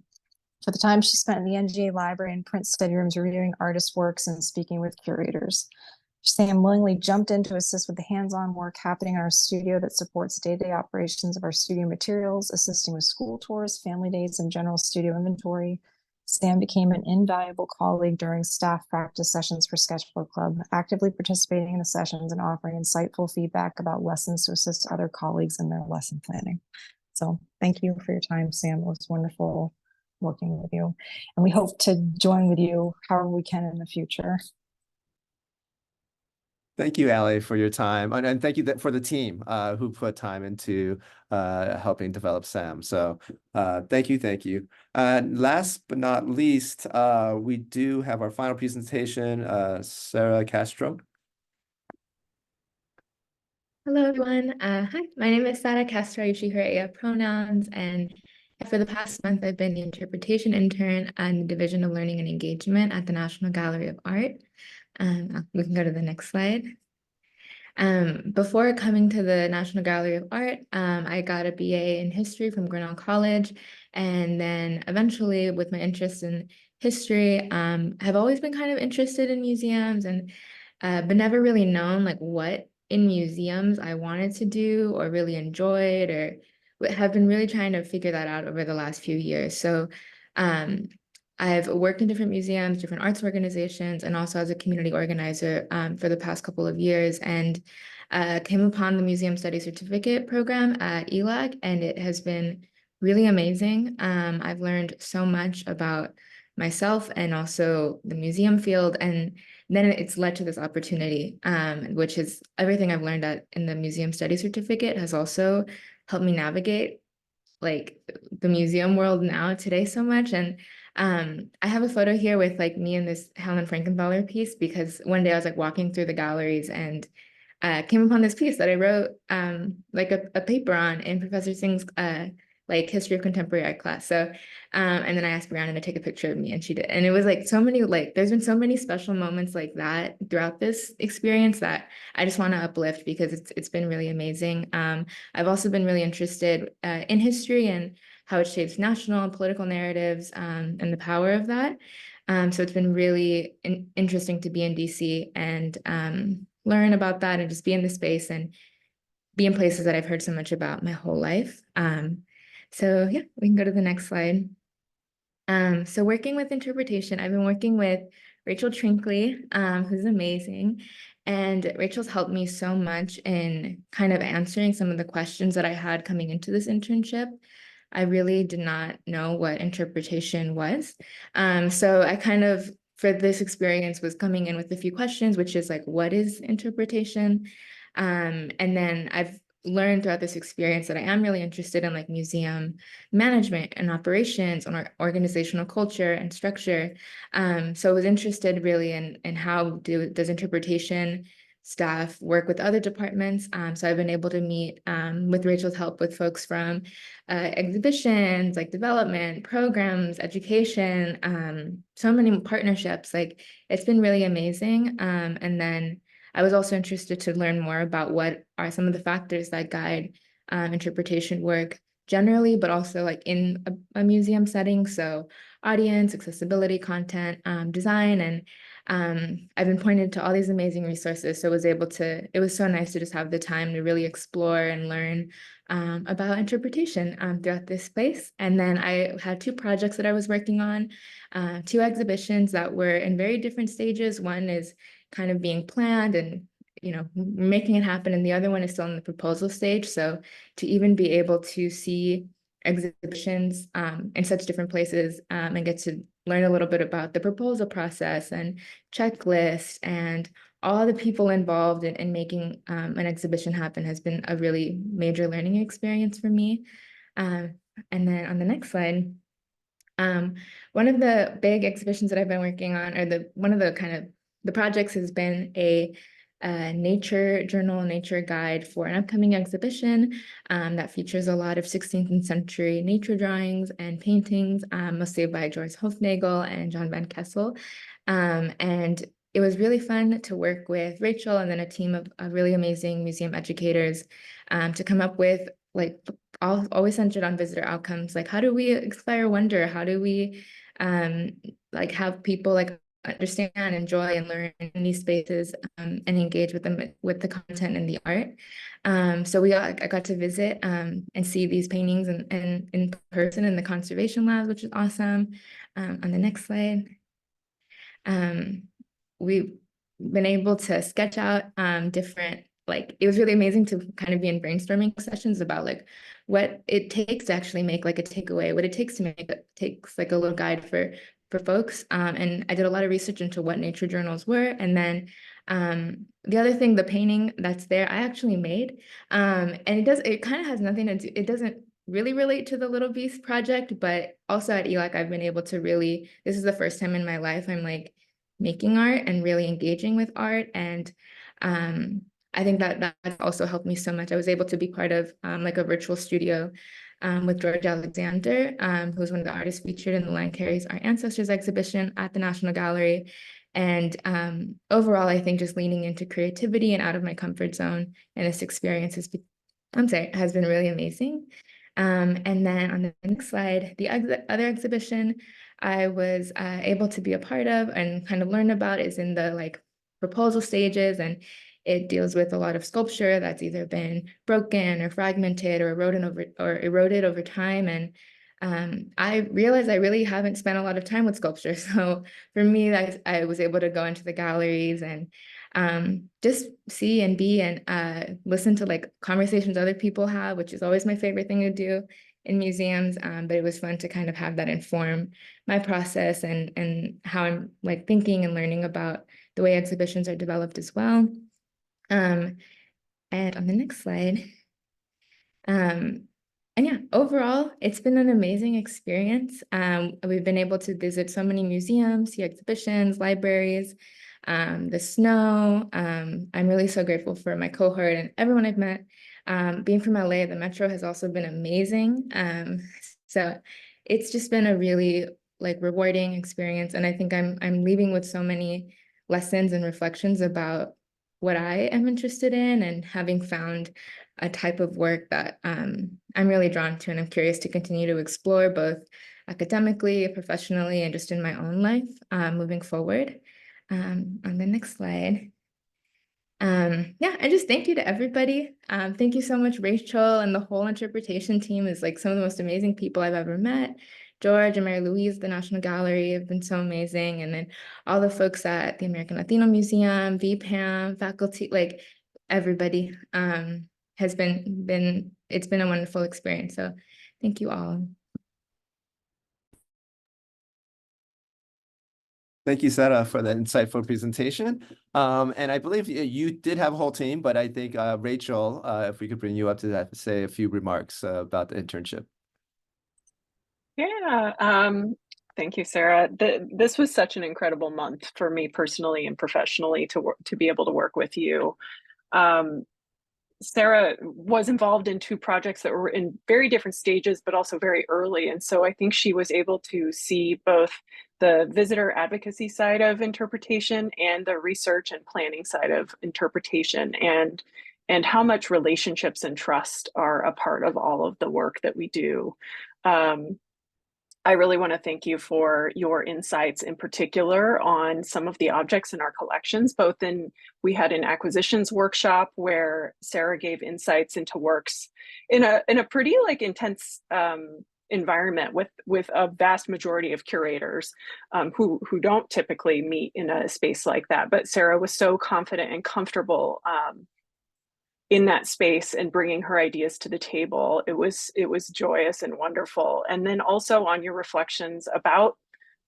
I: the time she spent in the NGA library and print study rooms reviewing artist works and speaking with curators. Sam willingly jumped in to assist with the hands-on work happening in our studio that supports day-to-day operations of our studio materials, assisting with school tours, family days, and general studio inventory. Sam became an invaluable colleague during staff practice sessions for Sketchbook Club, actively participating in the sessions and offering insightful feedback about lessons to assist other colleagues in their lesson planning. So thank you for your time, Sam. It was wonderful working with you. And we hope to join with you however we can in the future.
A: Thank you, Allie, for your time, and thank you for the team who put time into helping develop SAM. So thank you, thank you. Last but not least, we do have our final presentation, Sarah Castro.
J: Hello, everyone. Hi, my name is Sarah Castro. I usually her AF pronouns, and for the past month, I've been the interpretation intern in the Division of Learning and Engagement at the National Gallery of Art. We can go to the next slide. Before coming to the National Gallery of Art, I got a BA in history from Grinnell College, and then eventually, with my interest in history, have always been kind of interested in museums, and but never really known like what in museums I wanted to do or really enjoyed, or have been really trying to figure that out over the last few years. So I've worked in different museums, different arts organizations, and also as a community organizer for the past couple of years, and came upon the Museum Studies Certificate program at ELAC, and it has been really amazing. I've learned so much about myself and also the museum field, and then it's led to this opportunity, which is everything I've learned in the Museum Studies Certificate has also helped me navigate like the museum world now today so much. And I have a photo here with like me in this Helen Frankenthaler piece, because one day I was like walking through the galleries and came upon this piece that I wrote like a paper on in Professor Singh's like history of contemporary art class. So and then I asked Brianna to take a picture of me, and she did. And it was like so many, like there's been so many special moments like that throughout this experience that I just want to uplift, because it's been really amazing. I've also been really interested in history and how it shapes national and political narratives and the power of that. So it's been really interesting to be in DC and learn about that and just be in the space and be in places that I've heard so much about my whole life. So yeah, we can go to the next slide. So working with interpretation, I've been working with Rachel Trinkley, who's amazing. And Rachel's helped me so much in kind of answering some of the questions that I had coming into this internship. I really did not know what interpretation was. So I kind of, for this experience, was coming in with a few questions, which is like, what is interpretation? And then I've learned throughout this experience that I am really interested in like museum management and operations and organizational culture and structure. So I was interested really in how does interpretation staff work with other departments. So I've been able to meet with Rachel's help with folks from exhibitions, like development, programs, education, so many partnerships. Like it's been really amazing. And then I was also interested to learn more about what are some of the factors that guide interpretation work generally, but also like in a museum setting. So audience, accessibility, content, design, and I've been pointed to all these amazing resources. So it was so nice to just have the time to really explore and learn about interpretation throughout this space. And then I had two projects that I was working on, two exhibitions that were in very different stages. One is kind of being planned and making it happen, and the other one is still in the proposal stage. So to even be able to see exhibitions in such different places and get to learn a little bit about the proposal process and checklist and all the people involved in making an exhibition happen has been a really major learning experience for me. And then on the next slide, one of the big exhibitions that I've been working on, or one of the kind of the projects, has been a nature journal, nature guide for an upcoming exhibition that features a lot of 16th century nature drawings and paintings, mostly by George Hofnagel and John Van Kessel. And it was really fun to work with Rachel and then a team of really amazing museum educators to come up with like always centered on visitor outcomes. Like, how do we inspire wonder? How do we like have people like understand, enjoy, and learn in these spaces and engage with them with the content and the art. So I got to visit and see these paintings in person in the conservation labs, which is awesome. On the next slide, we've been able to sketch out different, like it was really amazing to kind of be in brainstorming sessions about like what it takes to actually make like a takeaway, what it takes to make it takes like a little guide for folks. And I did a lot of research into what nature journals were. And then The other thing, the painting that's there, I actually made, and it kind of has nothing to do, it doesn't really relate to the Little Beast project, but also at ELAC, I've been able to really, this is the first time in my life I'm like making art and really engaging with art. And I think that also helped me so much. I was able to be part of like a virtual studio with George Alexander, who's one of the artists featured in the Land Carries Our Ancestors exhibition at the National Gallery. And overall, I think just leaning into creativity and out of my comfort zone and this experience has been really amazing. And then on the next slide, the other exhibition I was able to be a part of and kind of learn about is in the like proposal stages, and it deals with a lot of sculpture that's either been broken or fragmented or eroded over time. And I realized I really haven't spent a lot of time with sculpture. So for me, I was able to go into the galleries and just see and be and listen to like conversations other people have, which is always my favorite thing to do in museums. But it was fun to kind of have that inform my process and how I'm like thinking and learning about the way exhibitions are developed as well. And on the next slide, and yeah, overall, it's been an amazing experience. We've been able to visit so many museums, see exhibitions, libraries, the snow. I'm really so grateful for my cohort and everyone I've met. Being from LA, the metro has also been amazing. So it's just been a really like rewarding experience. And I think I'm leaving with so many lessons and reflections about what I am interested in, and having found a type of work that I'm really drawn to, and I'm curious to continue to explore both academically, professionally, and just in my own life moving forward. On the next slide. Yeah, and just thank you to everybody. Thank you so much, Rachel, and the whole interpretation team is like some of the most amazing people I've ever met. George and Mary Louise, the National Gallery, have been so amazing. And then all the folks at the American Latino Museum, VPAM, faculty, like everybody has it's been a wonderful experience. So thank you all.
A: Thank you, Sarah, for that insightful presentation. And I believe you did have a whole team, but I think Rachel, if we could bring you up to that, say a few remarks about the internship.
K: Yeah, thank you, Sarah. This was such an incredible month for me personally and professionally to be able to work with you. Sarah was involved in two projects that were in very different stages, but also very early. And so I think she was able to see both the visitor advocacy side of interpretation and the research and planning side of interpretation, and how much relationships and trust are a part of all of the work that we do. I really want to thank you for your insights, in particular on some of the objects in our collections. We had an acquisitions workshop where Sarah gave insights into works in a pretty like intense environment with a vast majority of curators who don't typically meet in a space like that. But Sarah was so confident and comfortable in that space and bringing her ideas to the table. It was joyous and wonderful. And then also on your reflections about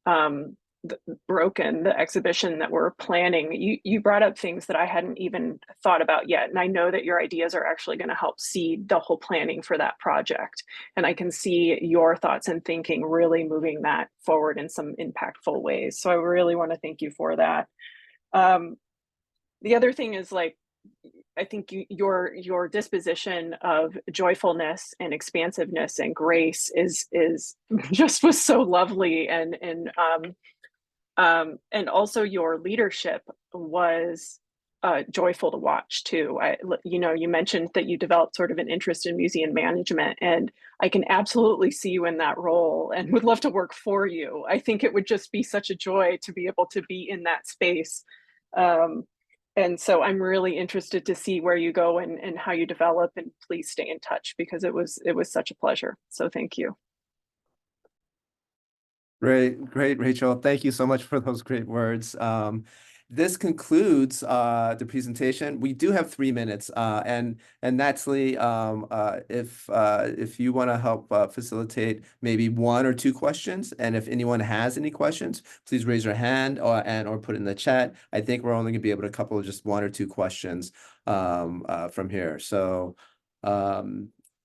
K: the exhibition that we're planning, you brought up things that I hadn't even thought about yet. And I know that your ideas are actually going to help seed the whole planning for that project. And I can see your thoughts and thinking really moving that forward in some impactful ways. So I really want to thank you for that. The other thing is, like, I think your disposition of joyfulness and expansiveness and grace is just was so lovely, and also your leadership was joyful to watch too. You mentioned that you developed sort of an interest in museum management, and I can absolutely see you in that role and would love to work for you. I think it would just be such a joy to be able to be in that space. And so I'm really interested to see where you go and how you develop, and please stay in touch because it was such a pleasure. So thank you.
A: Great, Rachel. Thank you so much for those great words. this concludes the presentation. We do have 3 minutes, and Natalie, if you want to help facilitate maybe 1 or 2 questions, and if anyone has any questions, please raise your hand or put it in the chat. I think we're only going to be able to couple just 1 or 2 questions from here. So,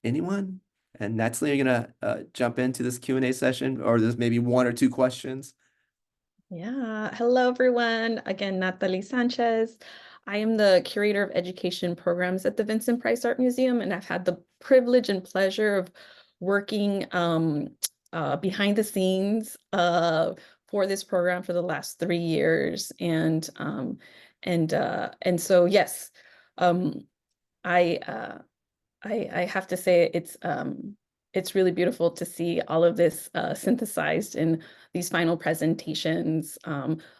A: anyone? And Natalie, are you gonna jump into this Q&A session, or there's maybe 1 or 2 questions?
L: Yeah, hello everyone. Again, Natalie Sanchez. I am the curator of education programs at the Vincent Price Art Museum, and I've had the privilege and pleasure of working behind the scenes for this program for the last 3 years. And so yes, I have to say it's really beautiful to see all of this synthesized in these final presentations.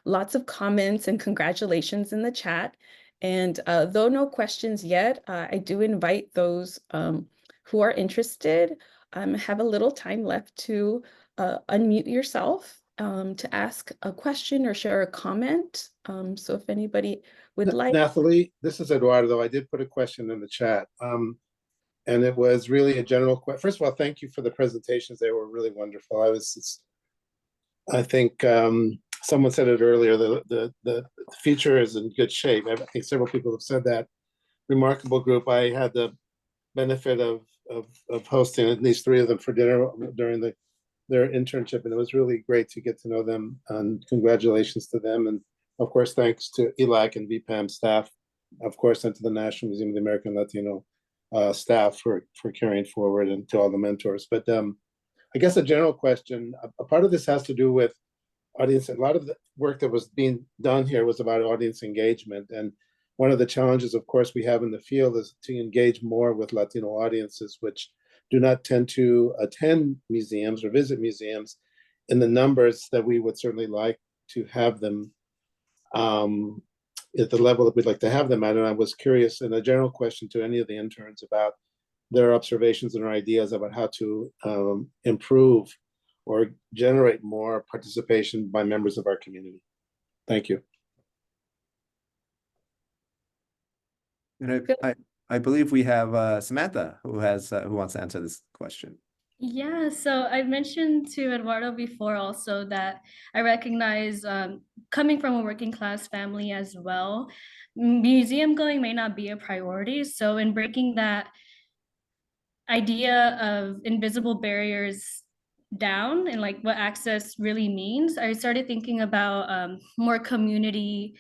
L: Lots of comments and congratulations in the chat. And though no questions yet, I do invite those who are interested, have a little time left to unmute yourself to ask a question or share a comment. So if anybody would like.
M: Nathalie, this is Eduardo. I did put a question in the chat. And it was really a general question. First of all, thank you for the presentations. They were really wonderful. I think someone said it earlier, the feature is in good shape. I think several people have said that. Remarkable group. I had the benefit of hosting at least 3 of them for dinner during their internship, and it was really great to get to know them, and congratulations to them. And of course, thanks to ELAC and VPAM staff, of course, and to the National Museum of the American Latino staff for carrying forward, and to all the mentors. But I guess a general question, a part of this has to do with audience. A lot of the work that was being done here was about audience engagement. And one of the challenges, of course, we have in the field is to engage more with Latino audiences, which do not tend to attend museums or visit museums in the numbers that we would certainly like to have them at the level that we'd like to have them at. And I was curious, in a general question to any of the interns, about their observations and ideas about how to improve or generate more participation by members of our community. Thank you.
A: And I believe we have Samantha who wants to answer this question.
H: Yeah, so I mentioned to Eduardo before also that I recognize coming from a working class family as well, museum going may not be a priority. So in breaking that idea of invisible barriers down and like what access really means, I started thinking about more community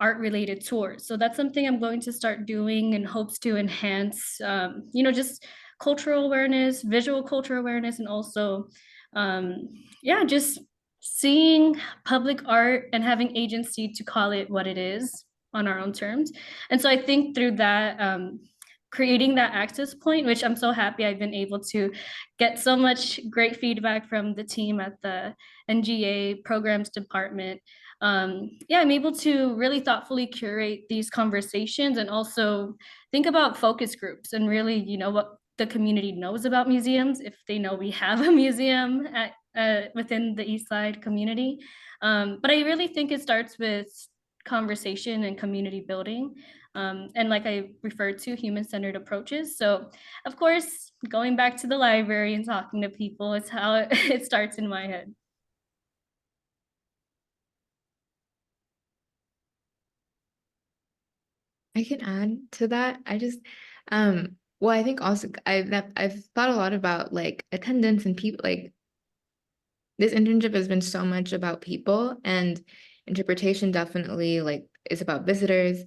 H: art related tours. So that's something I'm going to start doing in hopes to enhance, just cultural awareness, visual cultural awareness, and also, just seeing public art and having agency to call it what it is on our own terms. And so I think through that, creating that access point, which I'm so happy I've been able to get so much great feedback from the team at the NGA programs department. I'm able to really thoughtfully curate these conversations and also think about focus groups and really, what the community knows about museums, if they know we have a museum within the East Side community. But I really think it starts with conversation and community building. And like I referred to, human-centered approaches. So of course, going back to the library and talking to people is how it starts in my head.
J: I can add to that. I think also I've thought a lot about like attendance and people. Like this internship has been so much about people, and interpretation definitely like is about visitors.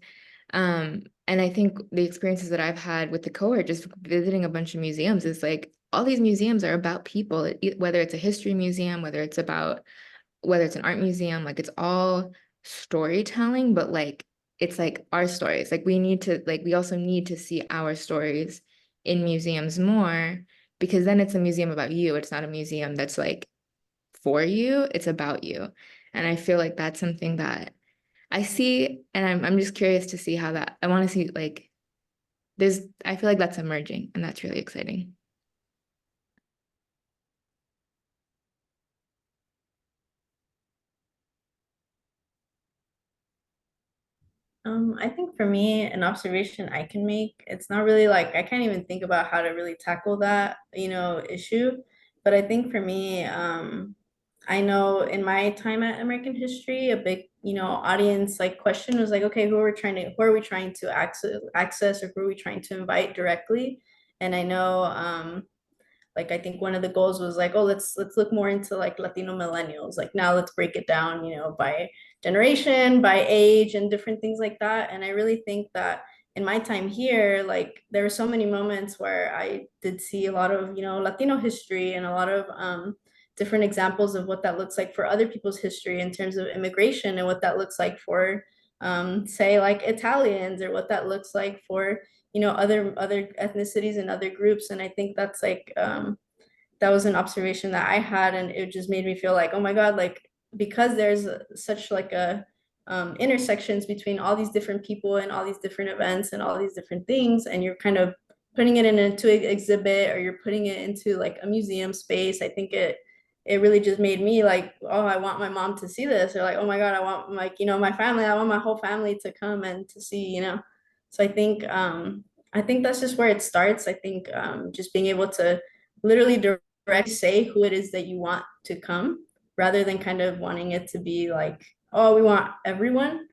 J: And I think the experiences that I've had with the cohort, just visiting a bunch of museums, is like all these museums are about people, whether it's a history museum, whether it's an art museum, like it's all storytelling, but like it's like our stories. Like we also need to see our stories in museums more, because then it's a museum about you. It's not a museum that's like for you, it's about you. And I feel like that's something that I see, and I'm just curious to see how that, I want to see like I feel like that's emerging, and that's really exciting.
E: I think for me, an observation I can make, it's not really like I can't even think about how to really tackle that, issue. But I think for me, I know in my time at American history, a big, audience like question was like, okay, who are we trying to access or who are we trying to invite directly? And I know, like I think one of the goals was like, oh, let's look more into like Latino millennials. Like now let's break it down, by generation, by age, and different things like that. And I really think that in my time here, like there were so many moments where I did see a lot of, Latino history and a lot of different examples of what that looks like for other people's history in terms of immigration and what that looks like for say like Italians, or what that looks like for other ethnicities and other groups. And I think that's like that was an observation that I had, and it just made me feel like, oh my God, like because there's such like a intersections between all these different people and all these different events and all these different things, and you're kind of putting it into an exhibit, or you're putting it into like a museum space. I think it really just made me like, oh, I want my mom to see this, or like, oh my God, I want like, my family, I want my whole family to come and to see, So I think that's just where it starts. I think just being able to literally directly say who it is that you want to come, rather than kind of wanting it to be like, oh, we want everyone.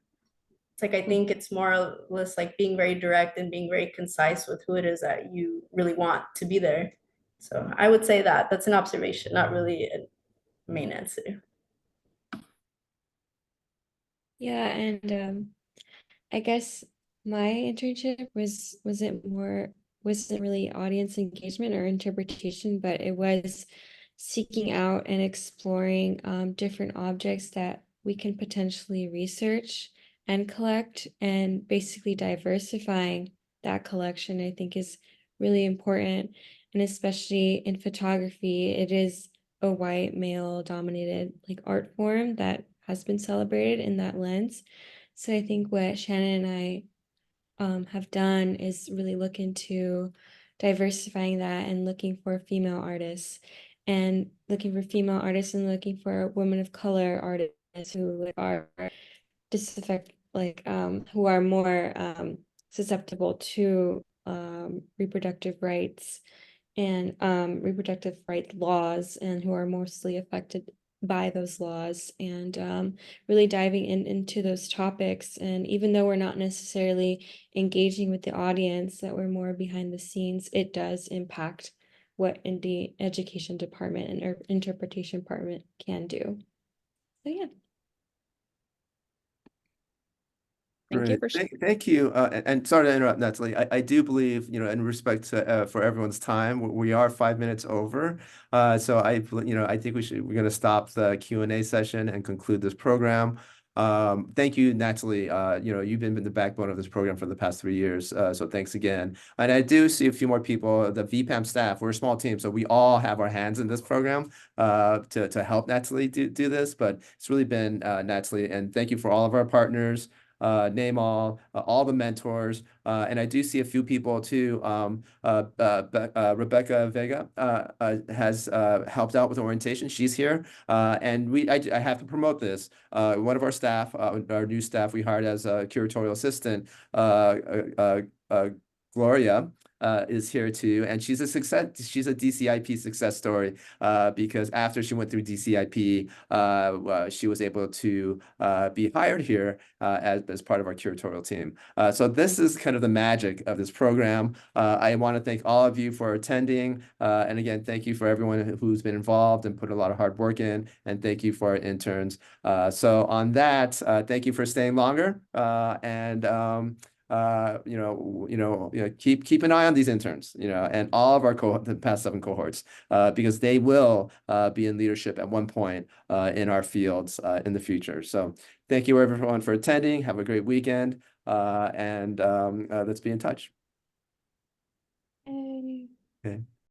E: It's like, I think it's more or less like being very direct and being very concise with who it is that you really want to be there. So I would say that that's an observation, not really a main answer.
C: Yeah, and I guess my internship wasn't really audience engagement or interpretation, but it was seeking out and exploring different objects that we can potentially research and collect, and basically diversifying that collection, I think, is really important. And especially in photography, it is a white male dominated like art form that has been celebrated in that lens. So I think what Shannon and I have done is really look into diversifying that and looking for female artists, and looking for women of color artists who are who are more susceptible to reproductive rights and reproductive right laws, and who are mostly affected by those laws, and really diving into those topics. And even though we're not necessarily engaging with the audience, that we're more behind the scenes, it does impact what in the education department and interpretation department can do. So yeah.
L: Thank you
A: Great.
L: for
A: Thank you. And sorry to interrupt, Natalie. I do believe, in respect to, for everyone's time, we are 5 minutes over. So I think we're going to stop the Q&A session and conclude this program. Thank you, Natalie. You've been the backbone of this program for the past 3 years. So thanks again. And I do see a few more people, the VPAM staff. We're a small team, so we all have our hands in this program to help Natalie do this. But it's really been Natalie, and thank you for all of our partners. Name all the mentors, and I do see a few people too. Rebecca Vega has helped out with orientation. She's here, and I have to promote this. One of our staff, our new staff we hired as a curatorial assistant, Gloria, is here too, and she's a success. She's a DCIP success story because after she went through DCIP, she was able to be hired here as part of our curatorial team. So this is kind of the magic of this program. I want to thank all of you for attending, and again, thank you for everyone who's been involved and put a lot of hard work in, and thank you for our interns. So on that, thank you for staying longer, and keep an eye on these interns, and all of our the past 7 cohorts, because they will be in leadership at one point in our fields in the future. So thank you everyone for attending. Have a great weekend, and let's be in touch.
C: Hey.
A: Okay.